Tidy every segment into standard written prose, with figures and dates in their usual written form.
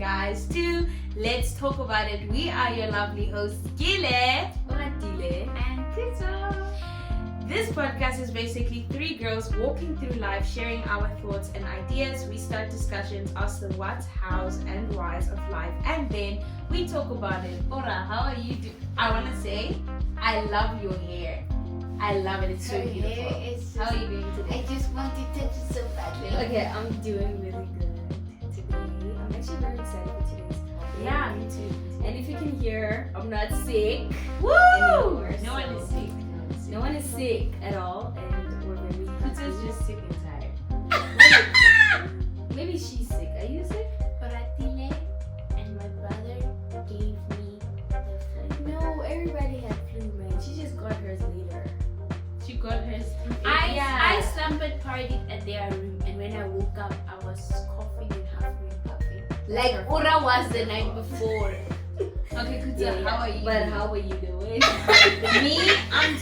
guys to Let's Talk About It. We are your lovely hosts, Gile, and Kuzo. This podcast is basically three girls walking through life, sharing our thoughts and ideas. We start discussions, ask the what's, hows, and whys of life, and then we talk about it. Ora, how are you doing? I want to say, I love your hair. I love it. It's so beautiful. How are you doing today? I just want to touch it so badly. Okay, I'm doing really good today. I'm actually very excited for today's topic. Yeah, me too. And if you can hear, I'm not sick. Woo! Anymore, No one is sick. No one is sick at all, and we're very happy. Kuzo's just sick and tired. Maybe she's sick. Are you sick? Paratile and my brother gave me the flu. No, everybody had flu, man. She just got hers later. She got hers. I slumbered partied at their room, and when I woke up, I was coughing and halfway puffing. Like Ura was the night before. Okay, Kuzo, how are you? But how are you doing? Me, I'm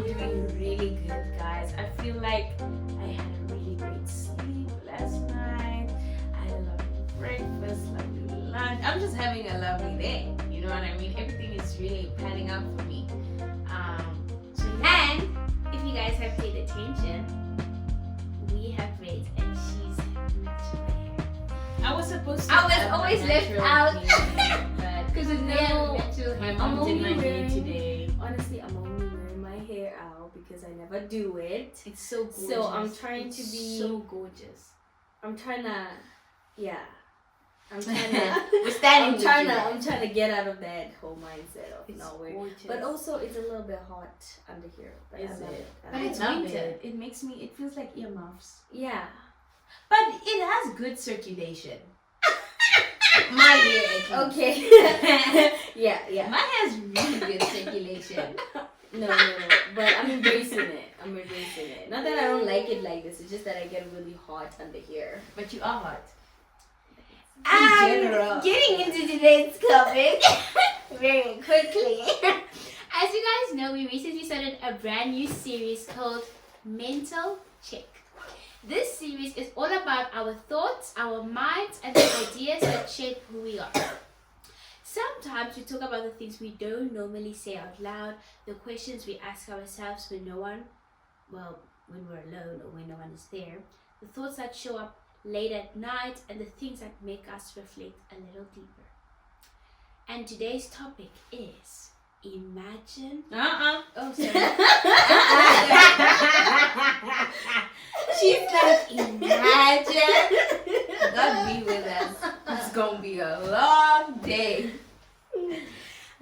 doing really good, guys. I feel like I had a really great sleep last night. I had a lovely breakfast, lovely lunch. I'm just having a lovely day. You know what I mean? Everything is really panning out for me. So yeah. And if you guys have paid attention, we have raised and she's natural hair. I was supposed to. I was have always my left natural out. hair, but Because it's No, natural my hair. mom I'm did my only hair wearing- today. Honestly, I'm only wearing my hair out because I never do it. It's so gorgeous. So I'm trying to be. so gorgeous. I'm trying to. Yeah. I'm trying to. We're standing I'm trying with you. I'm trying to get out of that whole mindset of It's nowhere. gorgeous. But also, it's a little bit hot under here. But Is I love it? it. I But love it's it. love winter. it. It makes me. It feels like earmuffs. Yeah. But it has good circulation. My hair, at least. Okay. yeah. Mine has really good circulation. No. But I'm embracing it. Not that I don't like it like this. It's just that I get really hot under here. But you are hot. general. Getting into today's topic very quickly. As you guys know, we recently started a brand new series called Mental Check. This series is all about our thoughts, our minds, and the ideas that shape who we are. Sometimes we talk about the things we don't normally say out loud, the questions we ask ourselves when when we're alone or when no one is there, the thoughts that show up late at night, and the things that make us reflect a little deeper. And today's topic is imagine. Oh, sorry. She's like, imagine. God be with us. It's gonna be a long day.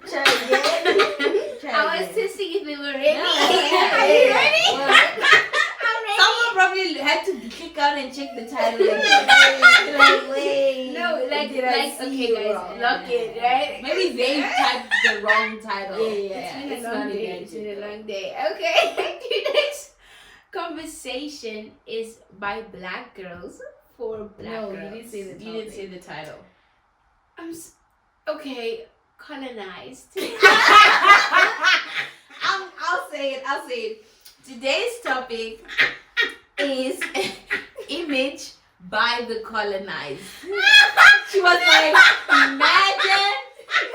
Try again. I was testing if we were ready. Are you ready? Someone probably had to click out and check the title again. Like, wait. No, Did I see okay, you guys, wrong? lock it, right? Maybe they typed the wrong title. Yeah. It's been a not long day. again. It's been a long day. Okay, today's conversation is by black girls for black No, you girls. didn't say the You didn't say the title. Okay, colonized. I'll say it. Today's topic is image by the colonized. She was like, imagine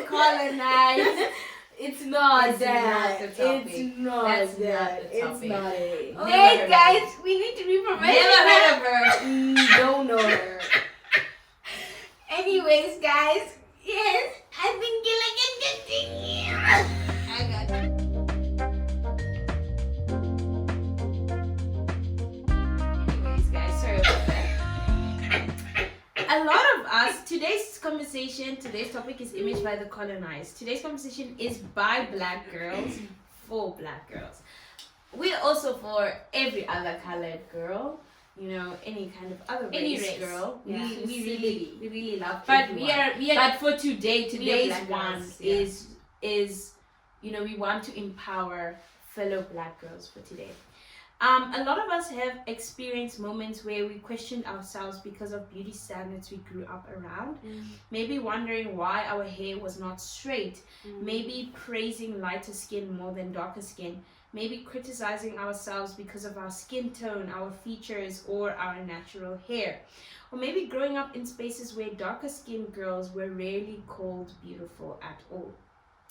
colonized. It's not It's that. not the topic. It's not That's that. not the It's topic. not it. Oh. Wait, guys, we need to be professional. Never heard of her. Don't know her. Anyways, guys, yes, I think Gilla can continue. I got you. Anyways, guys, sorry about that. A lot of us, today's topic is image by the colonized. Today's conversation is by black girls, for black girls. We're also for every other colored girl, you know, any kind of other Any race race. girl. Yeah. We really love But everyone. we are But for today's black one girls, yeah. is you know, we want to empower fellow black girls for today. A lot of us have experienced moments where we questioned ourselves because of beauty standards we grew up around. Maybe wondering why our hair was not straight. Maybe praising lighter skin more than darker skin. maybe criticizing ourselves because of our skin tone, our features, or our natural hair. Or maybe growing up in spaces where darker skinned girls were rarely called beautiful at all.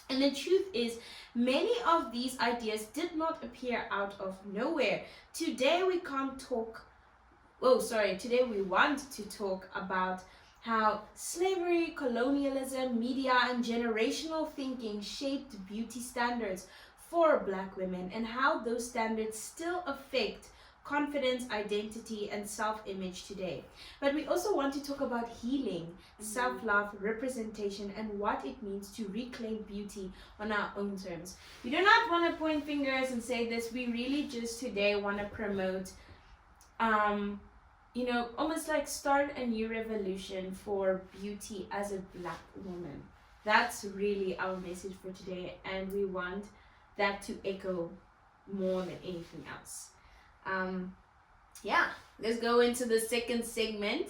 And the truth is, many of these ideas did not appear out of nowhere. Today we can't talk, today we want to talk about how slavery, colonialism, media, and generational thinking shaped beauty standards for Black women, and how those standards still affect confidence, identity, and self image today. But we also want to talk about healing, self love, representation, and what it means to reclaim beauty on our own terms. We do not want to point fingers and say this, we really just today want to promote. Almost like start a new revolution for beauty as a Black woman. That's really our message for today, and we want that to echo more than anything else. Let's go into the second segment,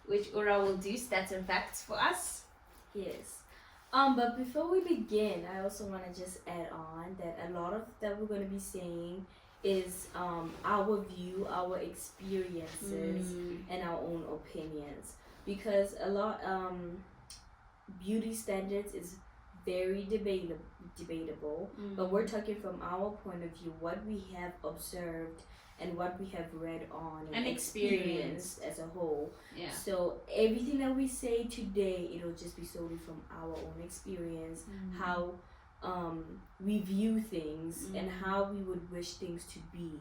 which Ura will do stats and facts for us. Yes. But before we begin, I also want to just add on that a lot of that we're going to be saying is our view, our experiences, and our own opinions. Because a lot beauty standards is very debatable, but we're talking from our point of view, what we have observed and what we have read on and experienced as a whole. Yeah. So everything that we say today, it'll just be solely from our own experience, how we view things, and how we would wish things to be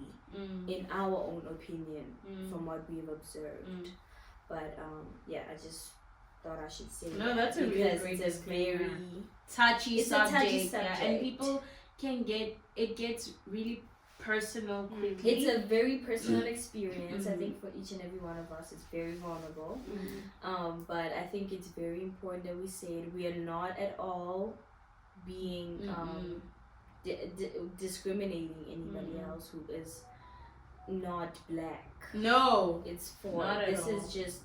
in our own opinion from what we've observed. But I just thought I should say that's a really great it's a very touchy subject. Yeah, and people gets really personal quickly. It's a very personal experience. I think for each and every one of us, it's very vulnerable. But I think it's very important that we say it. We are not at all being discriminating anybody else who is not Black. No, it's for this is just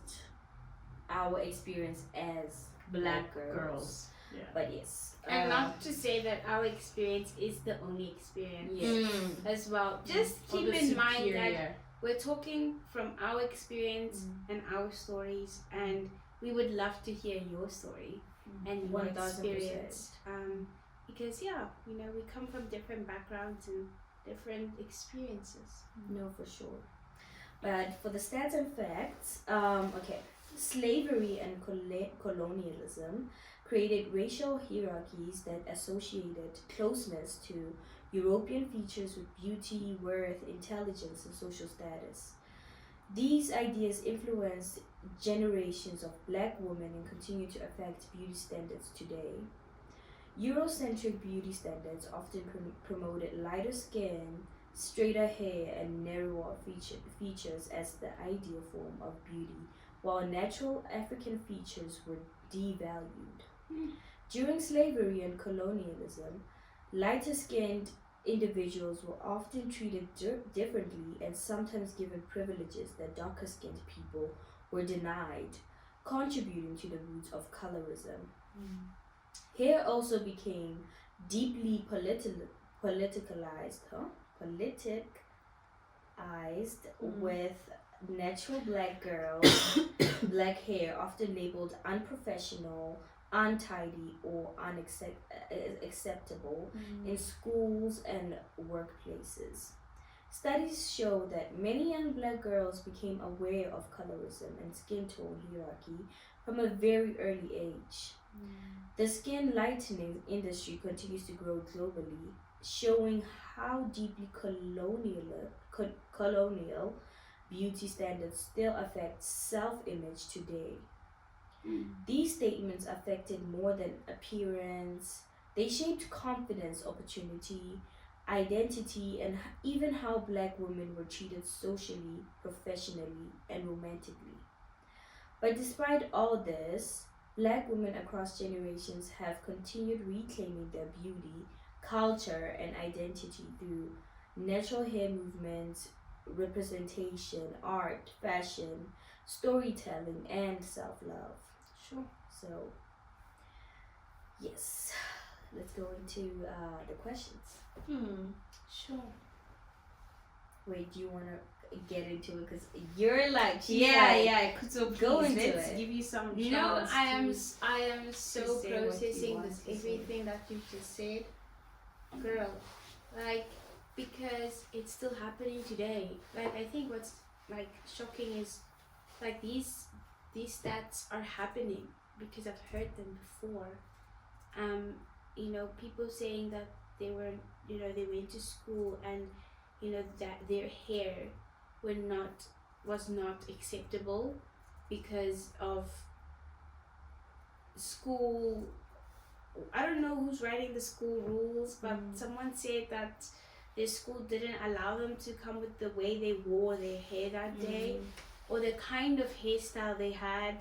our experience as Black girls. Yeah. But yes, and not to say that our experience is the only experience as well. Just keep in mind that we're talking from our experience and our stories, and we would love to hear your story and your experience. Because we come from different backgrounds and different experiences. No, for sure. But for the stats and facts, slavery and colonialism created racial hierarchies that associated closeness to European features with beauty, worth, intelligence, and social status. These ideas influenced generations of Black women and continue to affect beauty standards today. Eurocentric beauty standards often promoted lighter skin, straighter hair, and narrower features as the ideal form of beauty, while natural African features were devalued. During slavery and colonialism, lighter-skinned individuals were often treated differently and sometimes given privileges that darker-skinned people were denied, contributing to the roots of colorism. Hair also became deeply politicized, with natural Black girls, Black hair often labeled unprofessional, untidy, or unacceptable in schools and workplaces. Studies show that many young Black girls became aware of colorism and skin tone hierarchy from a very early age. The skin lightening industry continues to grow globally, showing how deeply colonial beauty standards still affect self-image today. These statements affected more than appearance. They shaped confidence, opportunity, identity, and even how Black women were treated socially, professionally, and romantically. But despite all this, Black women across generations have continued reclaiming their beauty, culture, and identity through natural hair movements, representation, art, fashion, storytelling, and self-love. Sure. So, yes. let's go into the questions. Sure. Wait, do you want to get into it? Because you're like, So go please, into let's it. give you some You know, chance I am to so say what you processing want this to say. everything that you just said, girl. Like, because it's still happening today. Like, I think what's like shocking is like these stats are happening because I've heard them before. You know, people saying that they were, you know, they went to school and, you know, that their hair was not acceptable because of school. I don't know who's writing the school rules, but someone said that their school didn't allow them to come with the way they wore their hair that day, or the kind of hairstyle they had.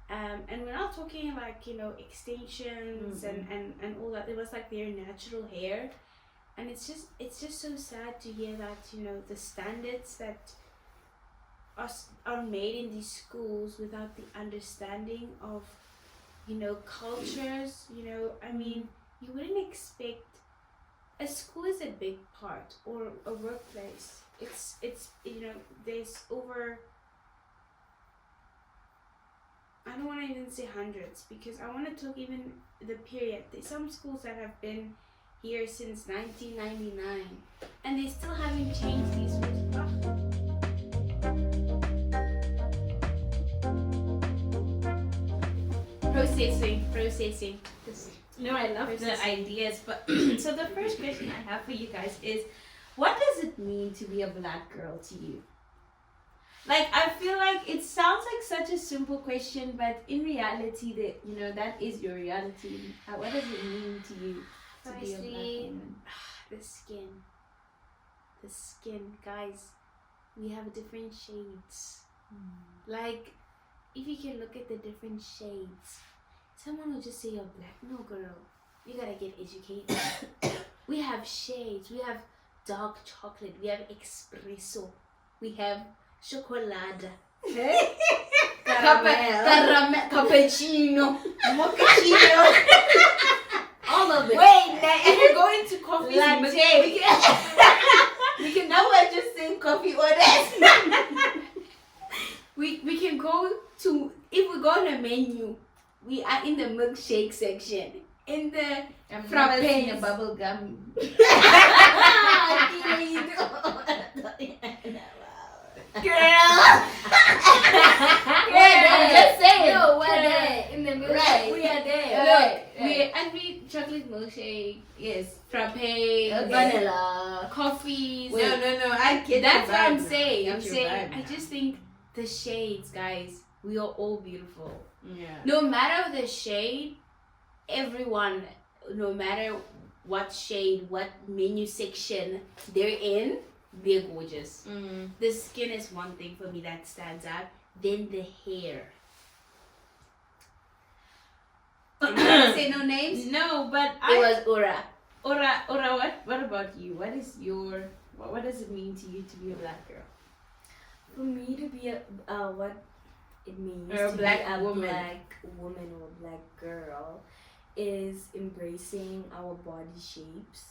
And we're not talking like, you know, extensions and all that. It was like their natural hair. And it's just so sad to hear that, you know, the standards that are made in these schools without the understanding of, you know, cultures. You know, I mean, you wouldn't expect, a school is a big part, or a workplace. It's you know, there's over, I don't want to even say hundreds, because I want to talk even the period. There's some schools that have been here since 1999, and they still haven't changed these rules. Processing. No, I love the ideas, but so the first question I have for you guys is, what does it mean to be a black girl to you? Like, I feel like it sounds like such a simple question, but in reality, that, you know, that is your reality. What does it mean to you to be a black woman? The skin, guys. We have different shades. Like, if you can look at the different shades, someone will just say you're black. No, girl, you gotta get educated. We have shades. We have dark chocolate. We have espresso. We have chocolate. Caramel. Cappuccino. Mochaccino. All of it. Wait, if you go into coffee, Latte. We can Now we're just saying coffee orders. we can go to, if we go on a menu, we are in the milkshake section. In the I'm frappes. never seen a bubble gum. I'm just saying. No, we're there. In the milkshake, Right. we are there. Right, And we chocolate milkshake, Yes. frappe, Vanilla. coffees. No, I get That's your what I'm vibe now. saying. I I'm get your saying, vibe I now. just think the shades, guys, we are all beautiful. Yeah. No matter the shade, everyone, no matter what shade, what menu section they're in, they're gorgeous. The skin is one thing for me that stands out. Then the hair. I'm not gonna say no names. No, but It was Ura. Ora, what about you? What is your, what does it mean to you to be a black girl? For me to be what it means Or a to black be a woman. black woman or a black girl is embracing our body shapes,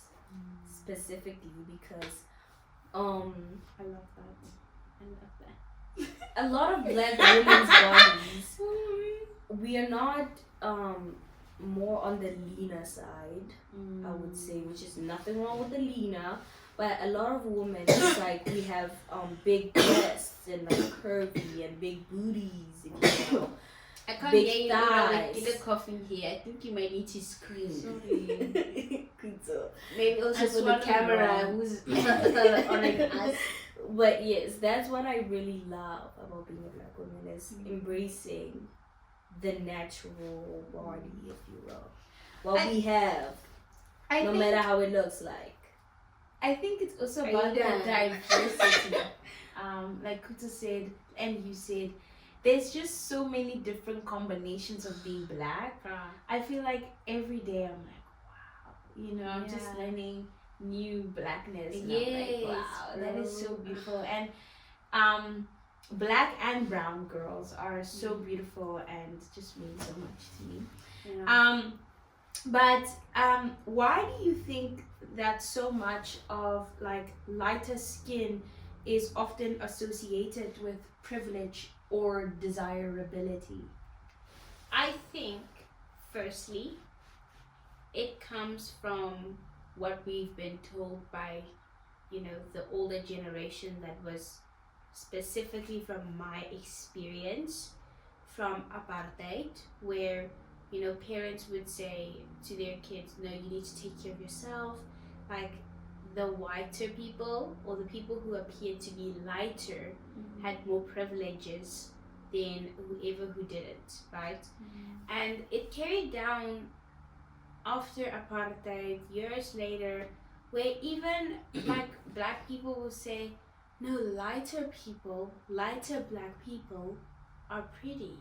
specifically because I love that. a lot of black women's bodies, we are not more on the leaner side, I would say, which is nothing wrong with the leaner, but a lot of women, it's like we have big breasts and like curvy and big booties, if you know. I can't Big hear you thighs. in the coughing here. I think you might need to scream. Sorry. Maybe also I for the swallowed camera wrong. who's on us. But yes, that's what I really love about being a black woman, is embracing the natural body, if you will. What we have, I no think, matter how it looks like. I think it's also Are about you the done? diversity. Like Kuta said, and you said, there's just so many different combinations of being black. I feel like every day I'm like, wow, you know, I'm just Yeah. learning new blackness. And Yes, I'm like, wow, that is so girl. beautiful. And black and brown girls are so beautiful and just mean so much to me. Yeah. But why do you think that so much of like lighter skin is often associated with privilege or desirability? I think, firstly, it comes from what we've been told by, the older generation, that was specifically from my experience from apartheid, where, parents would say to their kids, no, you need to take care of yourself. Like, the whiter people, or the people who appeared to be lighter, had more privileges than whoever who didn't, right? And it carried down after apartheid, years later, where even like black people will say, no, lighter black people are pretty.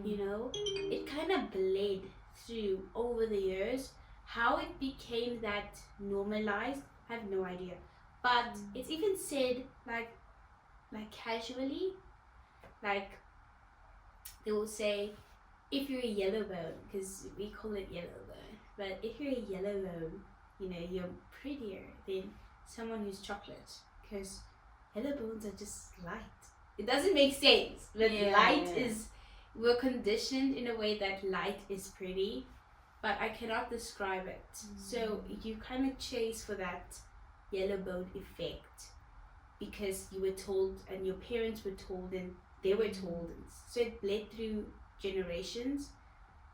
It kind of bled through over the years. How it became that normalized, I have no idea. But it's even said like casually, like they will say, if you're a yellow bone, because we call it yellow bone, but if you're a yellow bone, you're prettier than someone who's chocolate, because yellow bones are just light. It doesn't make sense, but we're conditioned in a way that light is pretty, but I cannot describe it. So you kind of chase for that yellow bone effect because you were told, and your parents were told, and they were told, so it bled through generations.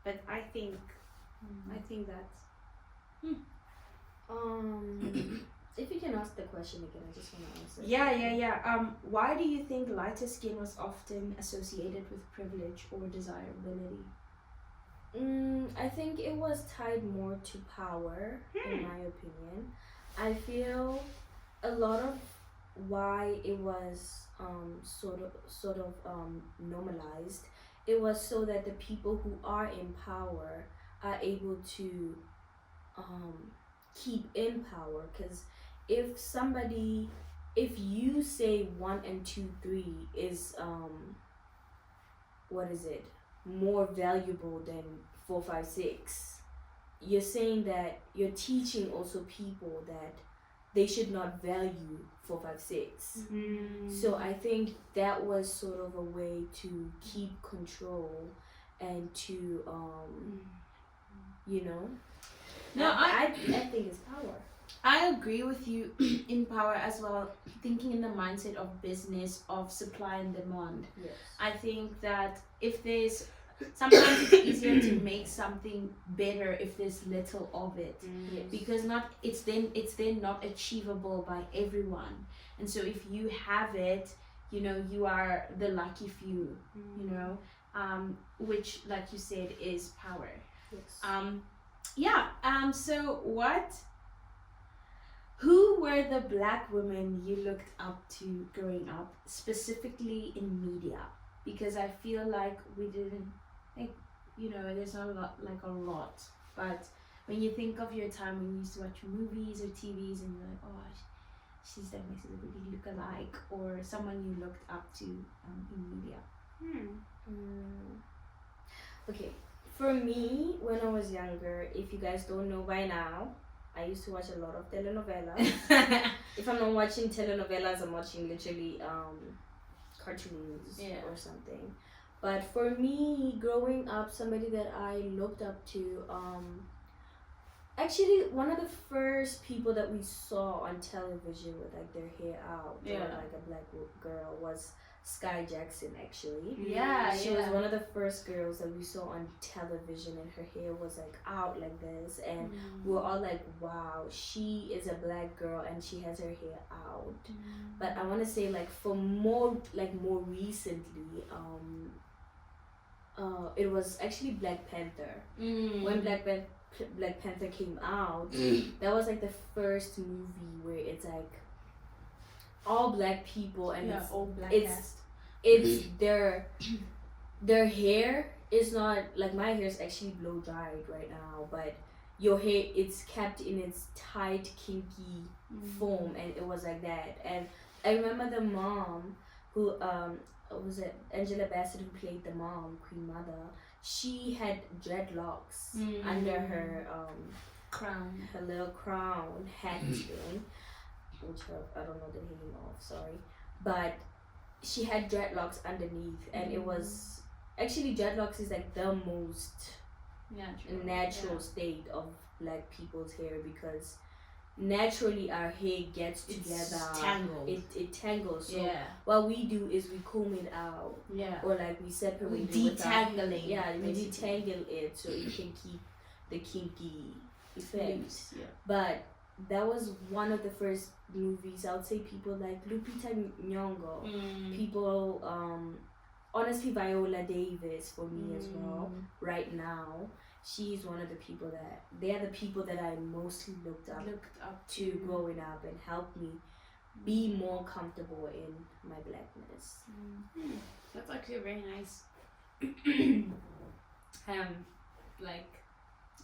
But I think that's If you can ask the question again, I just want to answer. Yeah. Why do you think lighter skin was often associated with privilege or desirability? I think it was tied more to power, in my opinion. I feel a lot of why it was sort of normalized. It was so that the people who are in power are able to keep in power. Because if you say 1 and 2 3 is what is it, more valuable than 4 5 6, you're saying that you're teaching also people that they should not value 4 5 6. So I think that was sort of a way to keep control and to No, I think it's power. I agree with you in power as well, thinking in the mindset of business, of supply and demand. Yes. I think that if there's sometimes it's easier to make something better if there's little of it, Yes. because it's then not achievable by everyone. And so if you have it, you are the lucky few, which, like you said, is power. Yes. So who were the black women you looked up to growing up, specifically in media? Because I feel like we didn't think, there's not a lot. But when you think of your time when you used to watch movies or TVs and you're like, oh, she's that makes it a really look alike, or someone you looked up to in media. Okay, for me, when I was younger, if you guys don't know by now, I used to watch a lot of telenovelas. If I'm not watching telenovelas, I'm watching literally cartoons or something. But for me, growing up, somebody that I looked up to, actually one of the first people that we saw on television with like their hair out, or like a black girl, was Sky Jackson. Actually, she was one of the first girls that we saw on television, and her hair was like out like this, and we were all like, wow, she is a black girl and she has her hair out. But I want to say, like, for more recently, it was actually Black Panther. When Black Panther came out, that was like the first movie where it's like all black people, and all black cast. It's their hair is not like my hair is actually blow dried right now, but your hair, it's kept in its tight kinky form, and it was like that. And I remember the mom who was it Angela Bassett, who played the mom, Queen Mother. she had dreadlocks Mm. under her Crown. her little crown hat thing, which I don't know the name of, sorry, but she had dreadlocks underneath, and it was actually dreadlocks is like the most natural state of black people's hair, because naturally our hair gets together, tangled. it tangles. So Yeah. what we do is we comb it out, Yeah. or like we separate We it with our- detangling. yeah, we basically. detangle it so you can keep the kinky effect. Loose, yeah. But that was one of the first movies. I would say people like Lupita Nyong'o, people honestly Viola Davis for me as well. Right now, she's one of the people that they are the people that I mostly looked up to growing up and helped me be more comfortable in my blackness. That's actually very nice. Like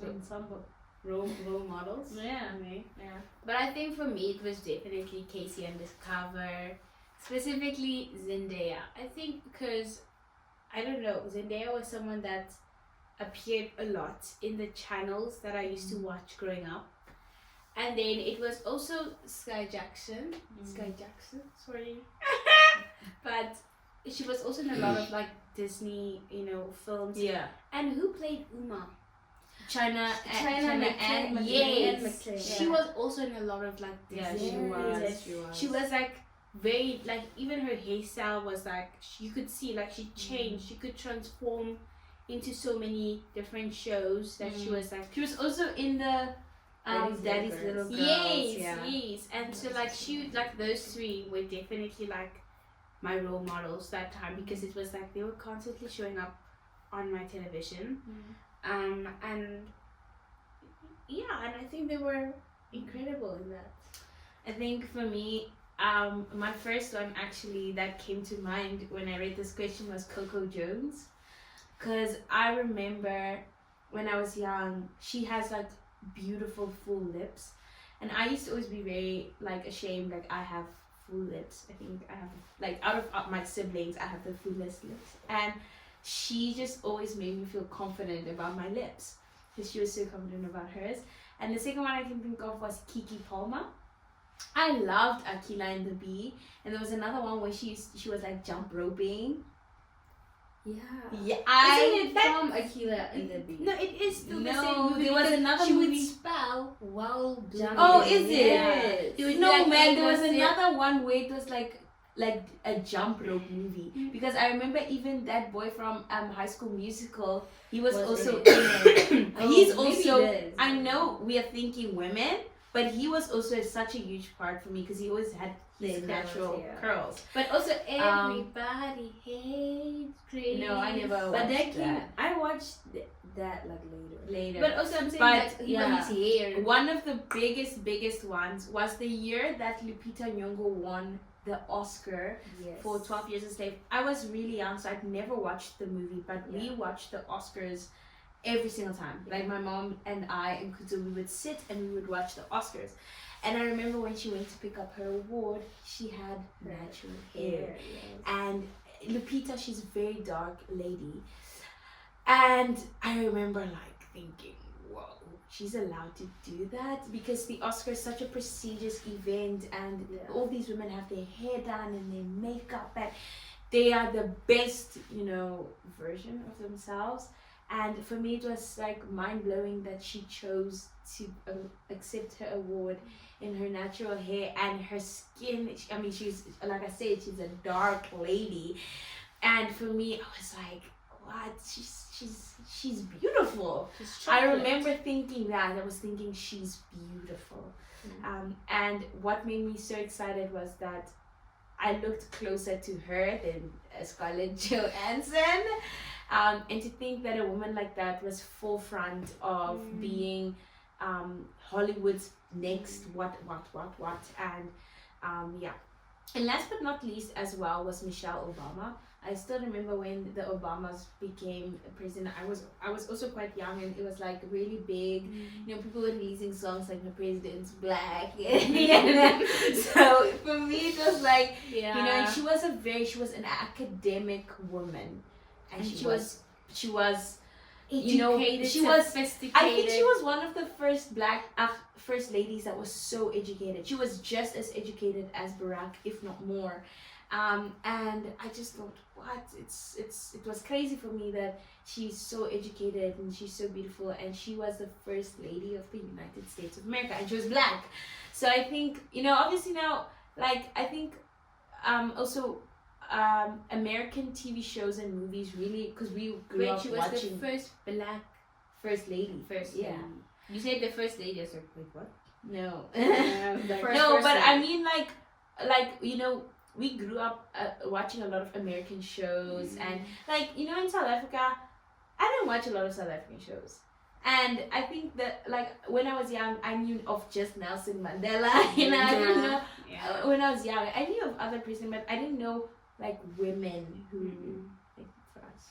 ensemble role models. Yeah. Yeah. But I think for me it was definitely Casey Undercover, specifically Zendaya. I think because I don't know, Zendaya was someone that appeared a lot in the channels that I used to watch growing up. And then it was also Sky Jackson, sorry. But she was also in a lot of like Disney, films. Yeah. And who played Uma? China and yes. She was also in a lot of like Yeah, Disney. she was. She was like very like, even her hairstyle was like, you could see like she changed. She could transform into so many different shows that she was like. She was also in the Daddy's Little Girls. Yes. And so like those three were definitely like my role models that time, because it was like they were constantly showing up on my television. And I think they were incredible in that. I think for me, my first one actually that came to mind when I read this question was Coco Jones, because I remember when I was young, she has like beautiful full lips, and I used to always be very like ashamed, like I have full lips. I think I have like out of my siblings, I have the fullest lips, and she just always made me feel confident about my lips, because she was so confident about hers. And the second one I can think of was Kiki Palmer. I loved Aquila and the Bee, and there was another one where she was like jump roping. Yeah. Yeah, Isn't it from Aquila and the Bee? No, it is still the same No, movie. there was because another she movie. would spell while jumping. Oh, is it? Yes. It would be No like man, there it was was another one where it was like a jump rope movie, because I remember even that boy from High School Musical, he was also in it. He's also, I know we are thinking women, but he was also such a huge part for me, because he always had his His natural curls. But also everybody hates Chris. No, I never But watched that came. that. I watched that like later. But also I'm saying But, like yeah. his hair. One of the biggest ones was the year that Lupita Nyong'o won the Oscar Yes. for 12 Years a Slave. I was really young, so I'd never watched the movie, but we watched the Oscars every single time. Like my mom and I and Kuzu, we would sit and we would watch the Oscars. And I remember when she went to pick up her award, she had natural hair. And Lupita, she's a very dark lady. And I remember like thinking, whoa, she's allowed to do that, because the Oscar is such a prestigious event, and all these women have their hair done and their makeup, and they are the best, version of themselves. And for me, it was like mind-blowing that she chose to accept her award in her natural hair and her skin. I mean, she's, like I said, she's a dark lady, and for me, I was like, what? She's beautiful. I remember thinking that. I was thinking she's beautiful. And what made me so excited was that I looked closer to her than Scarlett Johansson. And to think that a woman like that was forefront of being Hollywood's next what. And yeah. And last but not least as well was Michelle Obama. I still remember when the Obamas became president. I was also quite young, and it was like really big. People were releasing songs like "The President's Black." So for me, it was like, and she was an academic woman, and she was Educated, she was. sophisticated. I think she was one of the first black first ladies that was so educated. She was just as educated as Barack, if not more. And I just thought, what? It was crazy for me that she's so educated and she's so beautiful, and she was the first lady of the United States of America, and she was black. So I think, obviously now, like, I think also American TV shows and movies really, because we grew up She was watching the first black First Lady. lady. You said the first lady. I was like, wait, what? No. The first No, but person. I mean, like we grew up watching a lot of American shows, and like in South Africa, I didn't watch a lot of South African shows, and I think that like when I was young, I knew of just Nelson Mandela. I didn't know when I was young. I knew of other presidents, but I didn't know like women who like for us.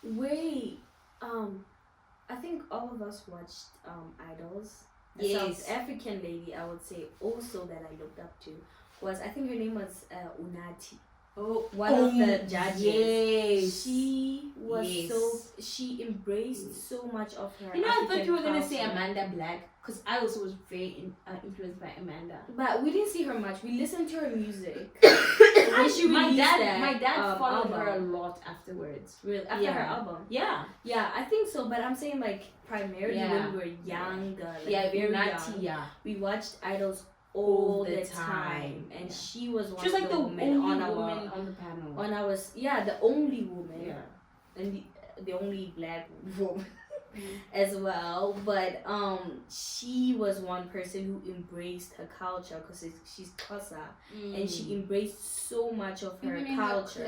Wait, I think all of us watched Idols. A Yes. South African lady, I would say also that I looked up to was, I think her name was Unati. Oh, One of the judges. Yes. She was Yes. she embraced so much of her. I thought African you were gonna say culture. Amanda Black, because I also was very influenced by Amanda. But we didn't see her much. We listened to her music. When she my released dad that, followed album. her a lot afterwards. Really, after Yeah. her album. Yeah. Yeah, I think so. But I'm saying like primarily Yeah. when we were younger, like Yeah, very Unati, young, yeah. we watched Idols all the time, time. and Yeah. she was one She was of like the the women only on our woman on the panel. the only woman, Yeah. and the only black woman as well. But she was one person who embraced her culture, because she's Xhosa, and she embraced so much of her Even in culture,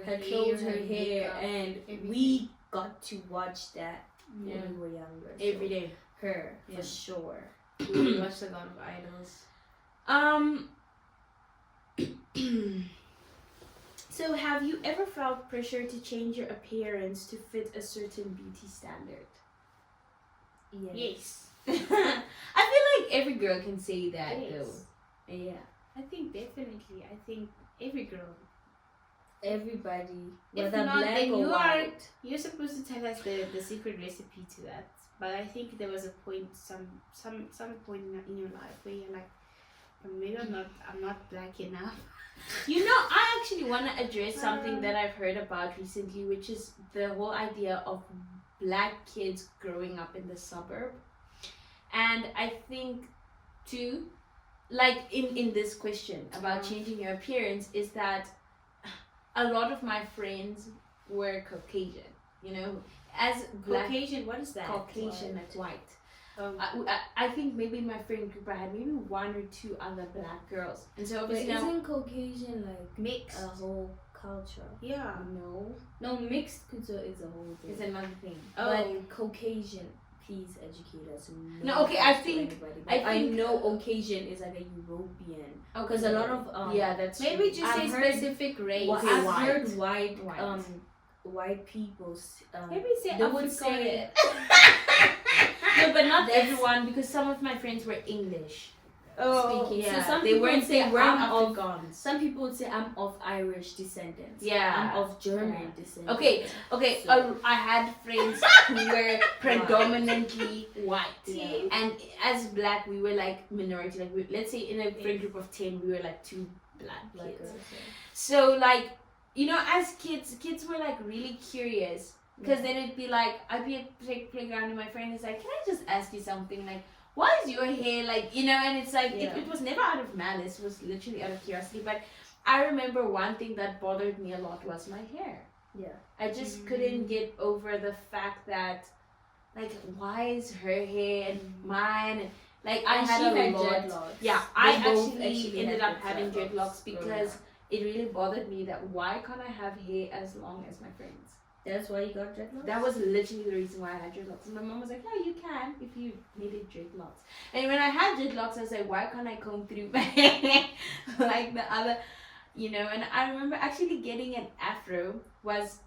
her clothes, her hair, makeup, and everything. we got to watch that Yeah. when we were younger. Every So day. her Yeah. for sure. We watched a lot of Idols. So have you ever felt pressure to change your appearance to fit a certain beauty standard? Yes. I feel like every girl can say that Yes. though. Yeah, I think definitely. I think every girl. everybody, If whether not, black then or you are- white. You're supposed to tell us the secret recipe to that. But I think there was a point, some point in your life where you're like, maybe I'm not black enough. I actually want to address something that I've heard about recently, which is the whole idea of black kids growing up in the suburb. And I think too, like in this question about changing your appearance, is that a lot of my friends were Caucasian, as black Caucasian, what is that? Caucasian, like white. I think maybe in my friend group I had maybe one or two other black girls, and so But obviously now, isn't Caucasian like Mixed. a whole culture? Yeah. No, mixed culture is a whole thing. is another thing. But Caucasian, please educate us. No, okay, I offense to think- anybody, I but I think- know Caucasian is like a European. Because a lot of yeah, that's Maybe true. just say I've heard- specific race. Well, Okay, I've white. heard white White. white people Maybe say they would say Afrikaner. No, but not That's- everyone, because some of my friends were English speaking. yeah. So some they people weren't would say they weren't I'm of Afrikaans. some people would say I'm of Irish descendants. Yeah. I'm of German Yeah. descendants. Okay, So- I had friends who were predominantly white. Yeah. And as black, we were like minority. Like, let's say in a friend group of 10, we were like 2 black Like kids. us, So, like, as kids were like really curious. Because then it'd be like, I'd be at playground and my friend is like, can I just ask you something? Like, why is your hair like, and it's like, Yeah. it was never out of malice. It was literally out of curiosity. But I remember one thing that bothered me a lot was my hair. Yeah. I just couldn't get over the fact that, like, why is her hair and mine? And, like, I And had she a had lot. dreadlocks. Yeah, They I both actually ended had up having dreadlocks growing because up. it really bothered me that why can't I have hair as long as my friends? That's why you got dreadlocks? That was literally the reason why I had dreadlocks. And my mom was like, yeah, you can if you needed dreadlocks. And when I had dreadlocks, I was like, why can't I comb through my hair like the other, And I remember actually getting an afro was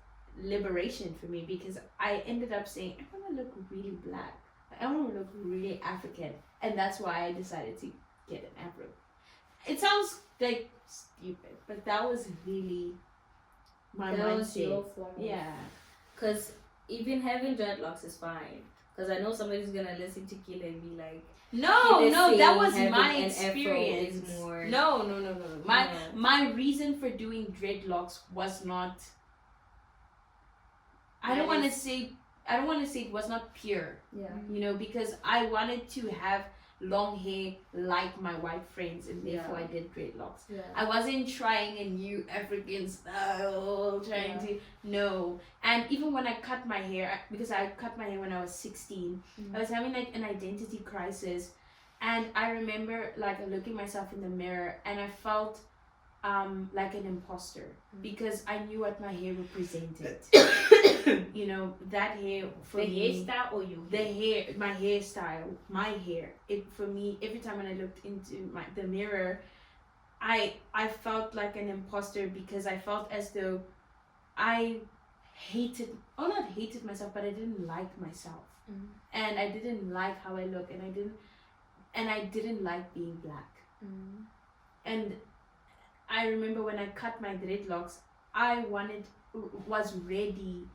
liberation for me, because I ended up saying, I want to look really black. I want to look really African. And that's why I decided to get an afro. It sounds like stupid, but that was really my That was mindset. your form. Yeah. Because even having dreadlocks is fine. Because I know somebody's gonna listen to Kila and be like, No, Kila that saying was having my an afro experience. is more. No. My reason for doing dreadlocks was not. I don't want to say it was not pure. Yeah. You know, because I wanted to have long hair like my white friends, and therefore I did dreadlocks. Yeah. I wasn't trying a new African style, no. And even when I cut my hair, because I cut my hair when I was 16, I was having like an identity crisis, and I remember like looking myself in the mirror, and I felt like an imposter because I knew what my hair represented. You know, that hair for the me, hairstyle or you? the hair, my hairstyle, my hair. It for me, every time when I looked into the mirror, I felt like an imposter because I felt as though I not hated myself, but I didn't like myself, and I didn't like how I look, and I didn't like being black, and I remember when I cut my dreadlocks, I was ready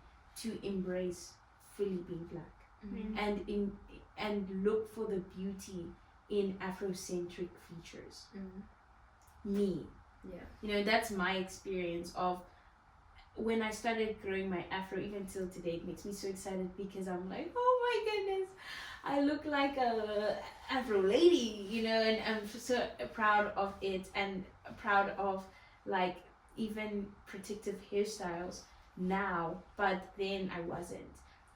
to embrace fully being black, and look for the beauty in Afrocentric features. Me, you know, that's my experience of when I started growing my afro. Even till today, it makes me so excited because I'm like, oh my goodness, I look like a Afro lady, you know, and I'm so proud of it and proud of like even protective hairstyles now, but then I wasn't.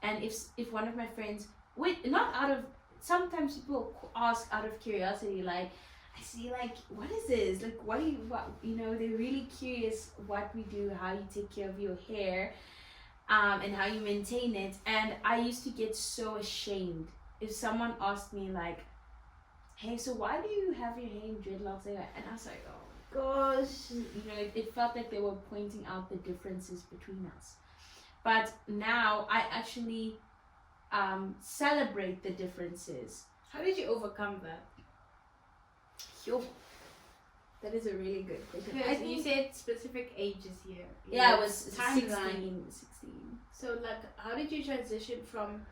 And if one of my friends, sometimes people ask out of curiosity, like, I see, like, what is this? Like, what, you know, they're really curious what we do, how you take care of your hair, and how you maintain it. And I used to get so ashamed if someone asked me, like, hey, so why do you have your hair in dreadlocks? And I was like, oh gosh, you know, it felt like they were pointing out the differences between us. But now I actually celebrate the differences. How did you overcome that? That is a really good question. Because you said specific ages here. Yeah, I was timeline. 16. So, like, how did you transition from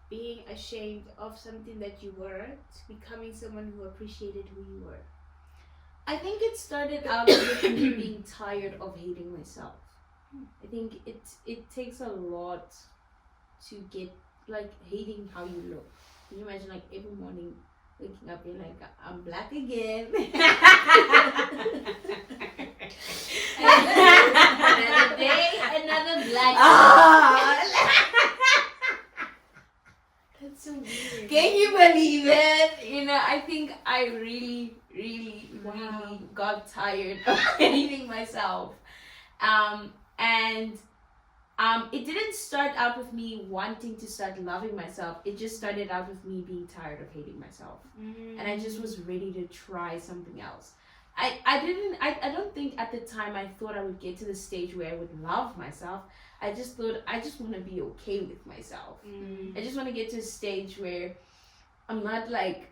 being ashamed of something that you were to becoming someone who appreciated who you were? I think it started out with me being tired of hating myself. I think it takes a lot to get, like, hating how you look. Can you imagine, like, every morning waking up, you're like, I'm black again. Another day, another black. That's so weird. Can you believe it? You know, I think I really got tired of hating myself. And it didn't start out with me wanting to start loving myself. It just started out with me being tired of hating myself. And I just was ready to try something else. I don't think at the time I thought I would get to the stage where I would love myself. I just thought I just want to be okay with myself. I just want to get to a stage where I'm not like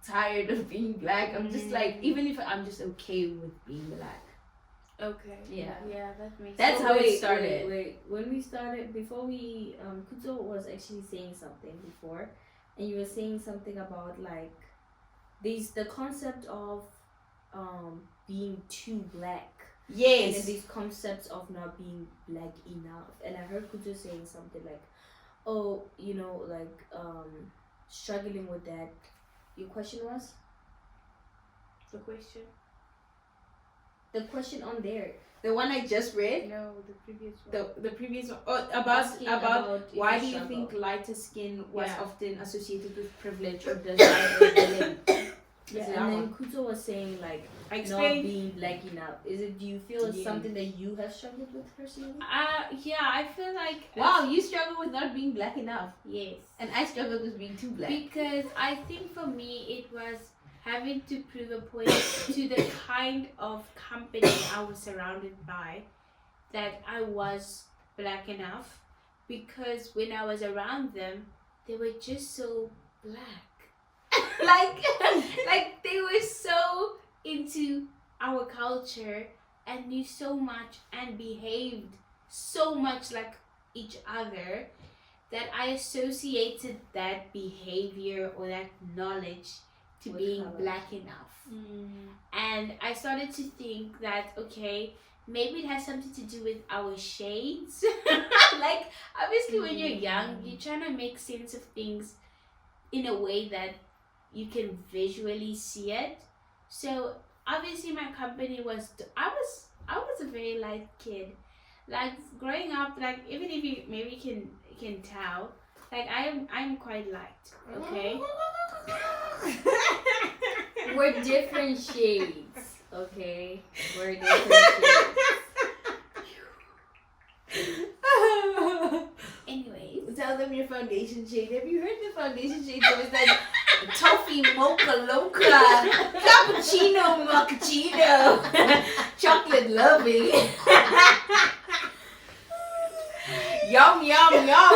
tired of being black. I'm just like, even if I'm just okay with being black. Okay. Yeah, that makes That's sense. how it started. Wait. When we started, before we, Kuzo was actually saying something before, and you were saying something about like, the concept of, being too black. Yes. And then these concepts of not being black enough. And I heard Kuzo saying something like, oh, you know, like, struggling with that. Your question was? The question? The question on there. The one I just read? No, the previous one. The previous one. Oh, Asking about if why you do you struggle. think lighter skin was Yeah. often associated with privilege or desire or villain? Yeah, that and then one. Kuzo was saying like not Explain. being black enough. Do you feel it's Yeah. something that you have struggled with personally? Yeah, I feel like Wow, you struggle with not being black enough. yes. And I struggled with being too black. Because I think for me it was having to prove a point to the kind of company I was surrounded by that I was black enough, because when I was around them they were just so black. like they were so into our culture and knew so much and behaved so much like each other that I associated that behavior or that knowledge to With being color. black enough. And I started to think that, okay, maybe it has something to do with our shades. Like, obviously, when you're young, you're trying to make sense of things in a way that you can visually see it. So, obviously, my company was, I was a very light kid. Like, growing up, like, even if you maybe can tell, like, I'm quite light, okay? We're different shades, okay? We're different shades. Anyways. Tell them your foundation shade. Have you heard the foundation shade? There was that toffee mocha loca, cappuccino mochaccino, chocolate loving. Yum yum yum.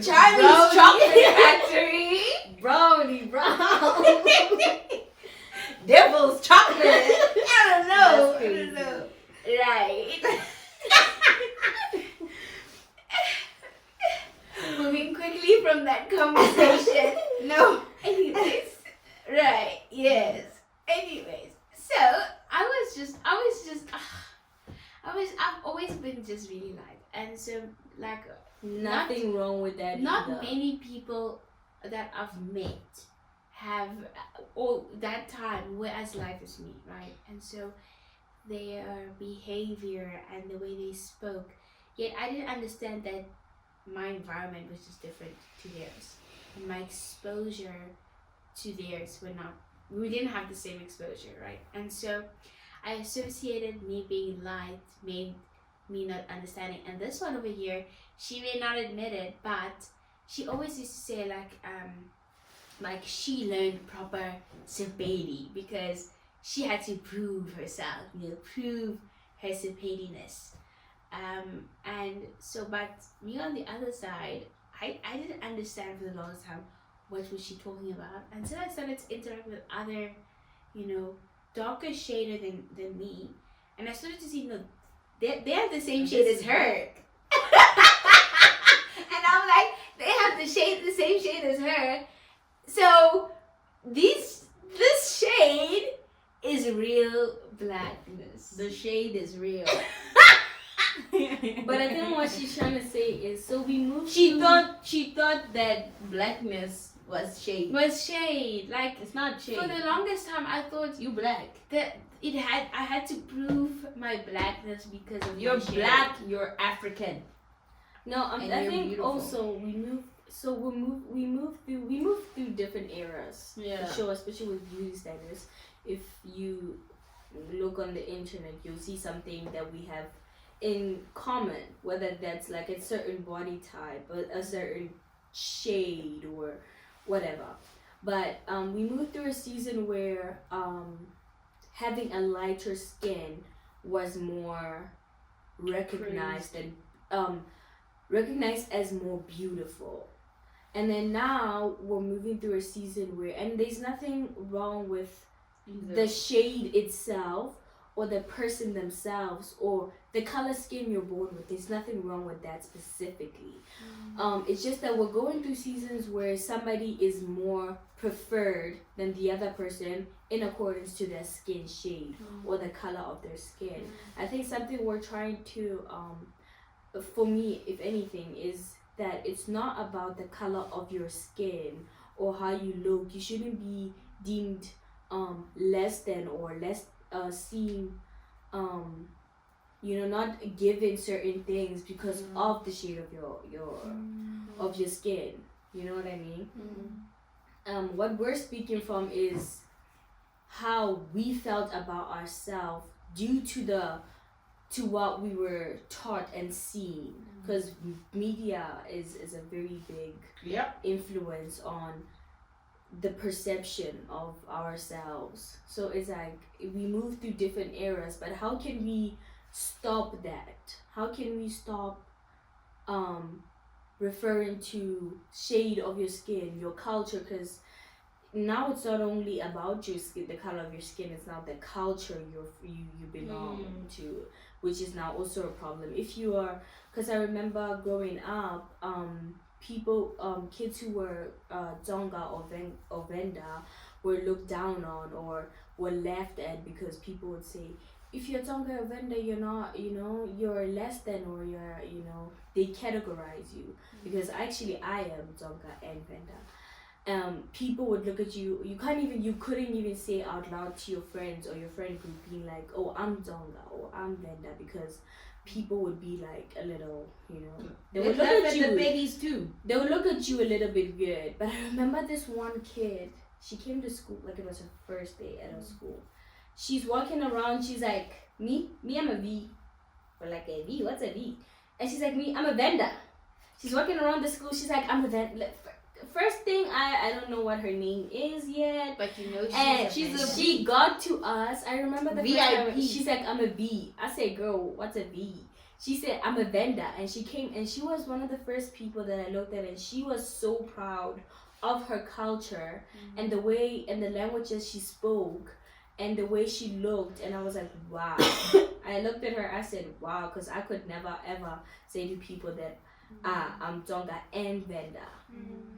Charlie's Brownie. Chocolate Factory. Brownie brown. Devil's chocolate. I don't know. That's crazy. Right. Moving quickly from that conversation. No. Anyways. Right. Yes. Anyways. So I've always been just really light, and so like Nothing wrong with that not either. many people that I've met have all that time were as light as me, right? And so their behavior and the way they spoke, yet I didn't understand that my environment was just different to theirs, and my exposure to theirs we didn't have the same exposure, right? And so I associated me being light made me not understanding. And this one over here, she may not admit it, but she always used to say like she learned proper Sepedi because she had to prove herself, prove her Sepediness. And so, but me on the other side, I didn't understand for the longest time what was she talking about until I started to interact with other, darker shader than me, and I started to see, they have the same shade as her. And I'm like, they have the same shade as her. So this shade is real blackness. The shade is real. But I think what she's trying to say is, so we moved. She thought that blackness was shade. Was shade. Like, It's not shade. for the longest time I thought You black. that I had to prove my blackness because of You're my shade. black. You're African. No, And I you're think beautiful. also we moved through different eras. Yeah. For sure, especially with beauty standards. If you look on the internet, you'll see something that we have in common, whether that's like a certain body type, or a certain shade, or whatever. But we moved through a season where having a lighter skin was more recognized and recognized as more beautiful. And then now we're moving through a season where, and there's nothing wrong with the shade itself or the person themselves or the color skin you're born with. There's nothing wrong with that specifically. It's just that we're going through seasons where somebody is more preferred than the other person in accordance to their skin shade or the color of their skin. I think something we're trying to for me, if anything, is that it's not about the color of your skin or how you look. You shouldn't be deemed less than or less seen, not given certain things because of the shade of your skin. You know what I mean? What we're speaking from is how we felt about ourselves due to what we were taught and seen, because media is a very big influence on the perception of ourselves. So it's like we move through different eras, but how can we stop that? How can we stop referring to shade of your skin, your culture? Because now it's not only about your skin, the color of your skin. It's now the culture you belong to, which is now also a problem. If you are, because I remember growing up, people, kids who were Dzonga or Venda were looked down on or were laughed at because people would say, if you're Dzonga or Venda, you're not, you're less than, or you're, they categorize you. Because actually I am Dzonga and Venda. People would look at you. You couldn't even say out loud to your friends or your friend group, being like, "Oh, I'm Dzonga" or "I'm Venda," because people would be like a little, they would look at you. The babies too. They would look at you a little bit weird. But I remember this one kid. She came to school like it was her first day at her school. She's walking around. She's like, "Me, I'm a V." Or like, "A V? What's a V?" And she's like, "Me, I'm a Venda." She's walking around the school. She's like, "I'm a Venda." First thing, I don't know what her name is yet, but she got to us. I remember the VIP. first time she's like, "I'm a V." I said, "Girl, what's a V?" She said, "I'm a Venda," and she came and she was one of the first people that I looked at, and she was so proud of her culture and the way and the languages she spoke and the way she looked, and I was like, wow. I looked at her, I said, wow, because I could never ever say to people that I'm Dzonga and Venda.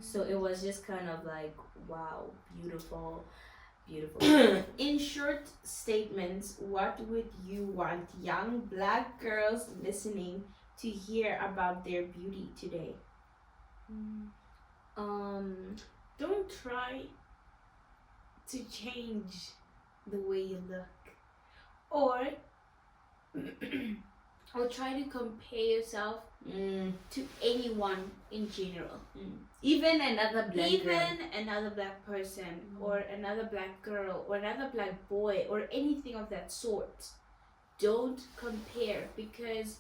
So it was just kind of like, wow, beautiful. In short statements, what would you want young Black girls listening to hear about their beauty today? Don't try to change the way you look, or try to compare yourself to anyone in general. Even another black person, or another black girl, or another black boy, or anything of that sort. Don't compare, because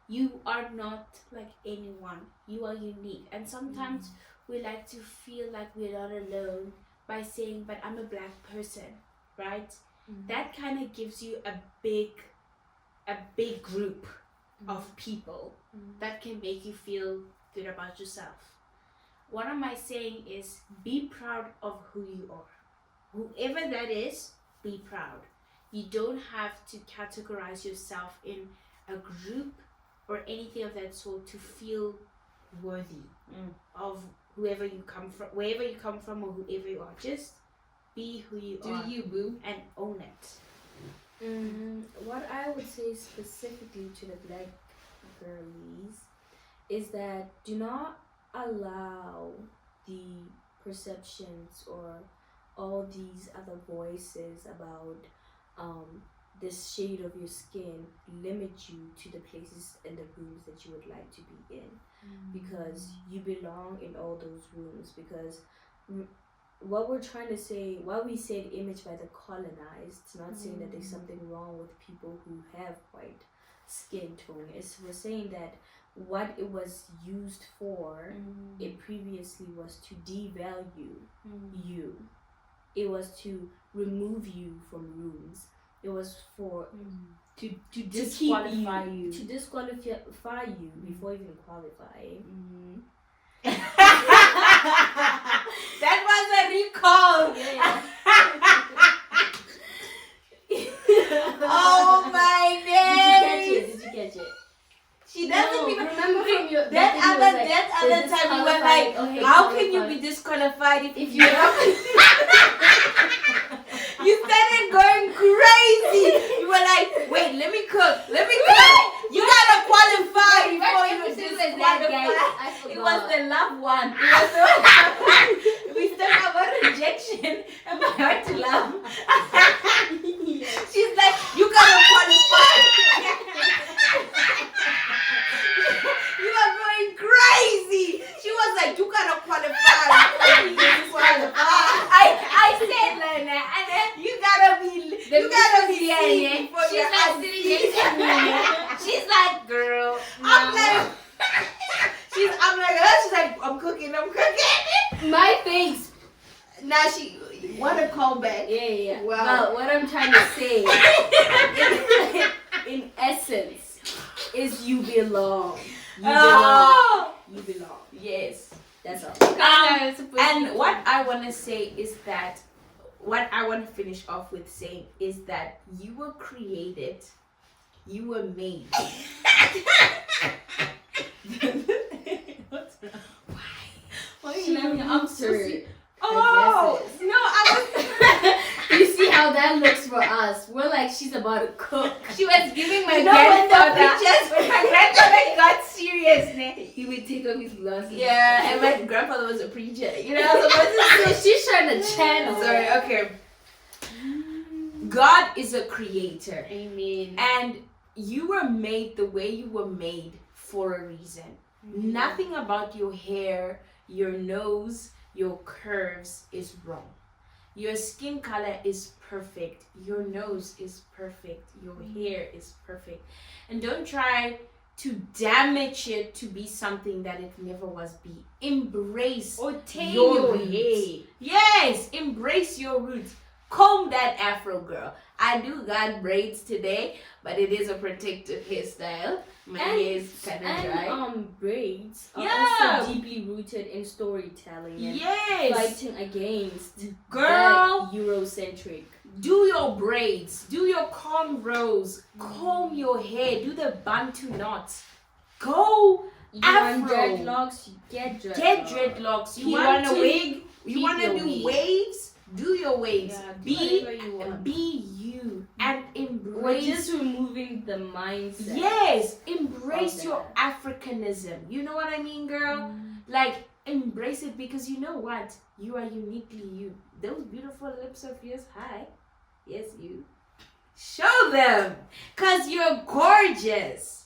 you are not like anyone. You are unique, and sometimes we like to feel like we're not alone by saying, "But I'm a black person," right? That kind of gives you a big group of people that can make you feel good about yourself. One of my saying is, be proud of who you are. Whoever that is, be proud. You don't have to categorize yourself in a group or anything of that sort to feel worthy of wherever you come from, or whoever you are. Just be who you are. Do you, boo? And own it. What I would say specifically to the Black girlies is that do not allow the perceptions or all these other voices about this shade of your skin limit you to the places and the rooms that you would like to be in, because you belong in all those rooms. Because what we're trying to say, why we said image by the colonized, it's not saying that there's something wrong with people who have white skin tone. We're saying that what it was used for, it previously was to devalue you. It was to remove you from rooms. It was for to disqualify you. To disqualify you before even qualifying. That was a recall. Yeah. Oh my days! Did you catch it? She doesn't even remember from your that other time you were like, how can you be disqualified if you you started going crazy. You were like, wait, let me cook. You gotta qualify before you disqualify. It was the love one. We still have a rejection and my heart to love. She's like, you gotta qualify. You are going crazy. She was like, you gotta qualify. I said like that, and then you gotta be seen before She's like sitting next to me. She's like, girl. I'm like, she's like, I'm cooking. My face. Now what a callback. Yeah. Wow. But what I'm trying to say, in essence, is you belong. You belong. Yes. That's all. And what I want to say is that what I want to finish off with saying is that you were created, you were made. Why are you laughing? I'm sorry. Oh no, I You see how that looks for us? We're like, she's about to cook. She was giving my was. No, when the grandfather. preachers, when my grandfather got serious, ne? He would take off his glasses. Yeah, and my grandfather was a preacher. You know, I was supposed to So she's trying to channel. Sorry, okay. God is a creator. Amen. And you were made the way you were made for a reason. Nothing about your hair, your nose, your curves is wrong. Your skin color is perfect. Your nose is perfect. Your hair is perfect. And don't try to damage it to be something that it never was be. Embrace Or tame your your roots. hair. Yes, embrace your roots. Comb that afro, girl. I do got braids today, but it is a protective hairstyle. My hair is kind of dry. And braids are Yeah. also deeply rooted in storytelling and Yes, fighting against girl. that Eurocentric. Do your braids, do your cornrows, comb your hair, do the bantu knots. Go You want Afro. dreadlocks? Get dreadlocks. get dreadlocks. You want a wig? You Keep want to your do wig. waves? Do your waves. Yeah, do be whatever you want. be you and We're embrace. just removing the mindset. Yes, embrace of your that. Africanism. You know what I mean, girl? Like, embrace it because you know what? You are uniquely you. Those beautiful lips of yours, hi. Yes, you. Show them because you're gorgeous.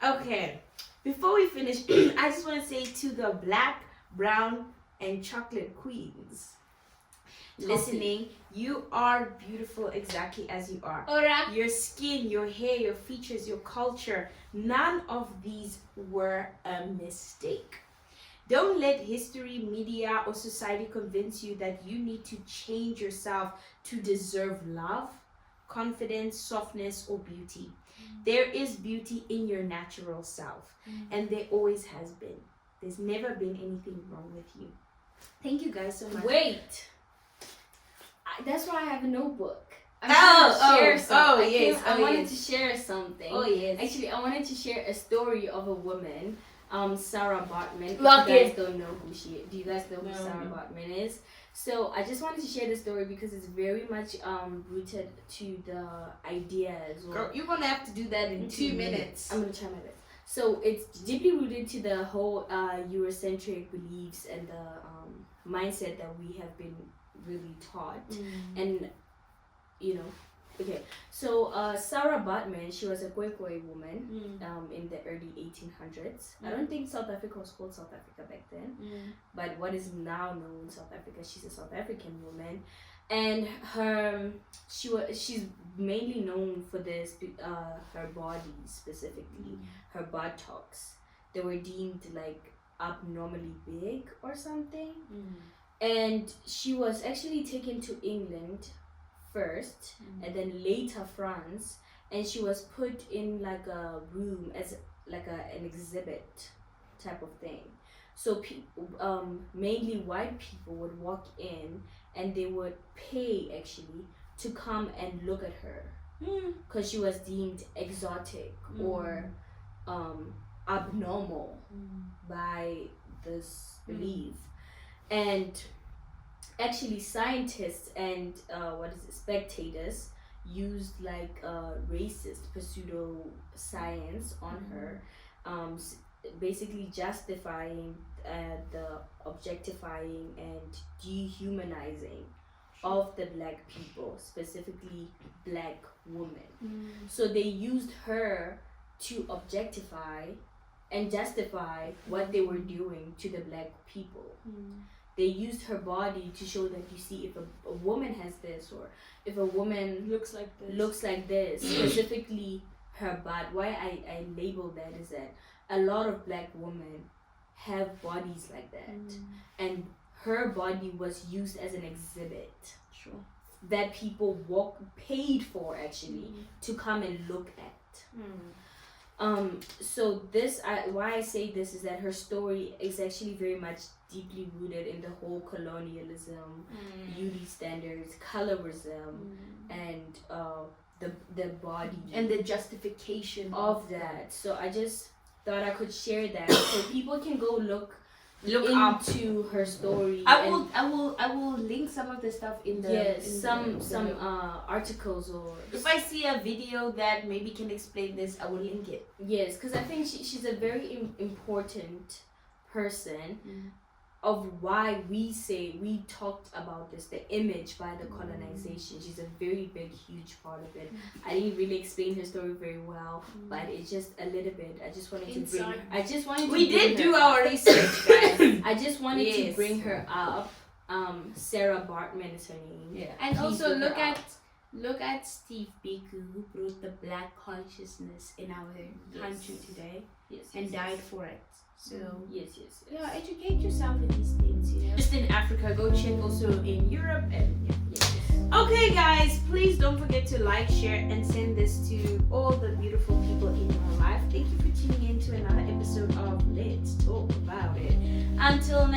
Okay, before we finish, I just want to say to the black, brown, and chocolate queens listening, you are beautiful exactly as you are. Ora. Your skin, your hair, your features, your culture, none of these were a mistake. Don't let history, media, or society convince you that you need to change yourself to deserve love, confidence, softness, or beauty. There is beauty in your natural self, and there always has been. There's never been anything wrong with you. Thank you guys so much. Wait. That's why I have a notebook. I'm Oh, trying to share oh, something. oh, yes, I oh, wanted yes. to share something. Oh, yes. Actually, I wanted to share a story of a woman, Sarah Bartman. Lock if you it. guys don't know who she is. Do you guys know who No, Sarah no. Bartman is? So I just wanted to share the story because it's very much rooted to the ideas. Or Girl, you're gonna have to do that in 2 minutes. I'm gonna try my best. So it's deeply rooted to the whole Eurocentric beliefs and the mindset that we have been really taught. And you know, okay. So Sarah Bartman, she was a Khoikhoi woman in the early 1800s. I don't think South Africa was called South Africa back then, but what is now known South Africa. She's a South African woman, and she's mainly known for this her body specifically, her buttocks. They were deemed like abnormally big or something, and she was actually taken to England first and then later France, and she was put in like a room as like an exhibit type of thing. So mainly white people would walk in and they would pay actually to come and look at her because she was deemed exotic or abnormal by this belief. And actually scientists and spectators used like racist pseudo science on her, basically justifying the objectifying and dehumanizing of the black people, specifically black women. So they used her to objectify and justify what they were doing to the black people. They used her body to show that, you see, if a woman has this, or if a woman Looks like this. specifically her butt. Why I label that is that a lot of black women have bodies like that, and her body was used as an exhibit that people paid for actually to come and look at. So why I say this is that her story is actually very much deeply rooted in the whole colonialism, beauty standards, colorism, and the body And the justification of that. So I just thought I could share that so people can go look up into her story. I will link some of the stuff in the some articles, or if I see a video that maybe can explain this, I will link it. yes, because I think she's a very important person of why we talked about this, the image by the colonization. She's a very big, huge part of it. I didn't really explain her story very well, but it's just a little bit. I just wanted to bring. We did do our research, guys. I just wanted to bring her up. Sarah Bartman is her name. Yeah, and Please also look her up. look at Steve Biko, who brought the black consciousness in our country today, and died for it. So yes. yeah, educate yourself in these things, you know. Just in Africa, go check also in Europe and Okay guys, please don't forget to like, share and send this to all the beautiful people in your life. Thank you for tuning in to another episode of Let's Talk About It. Until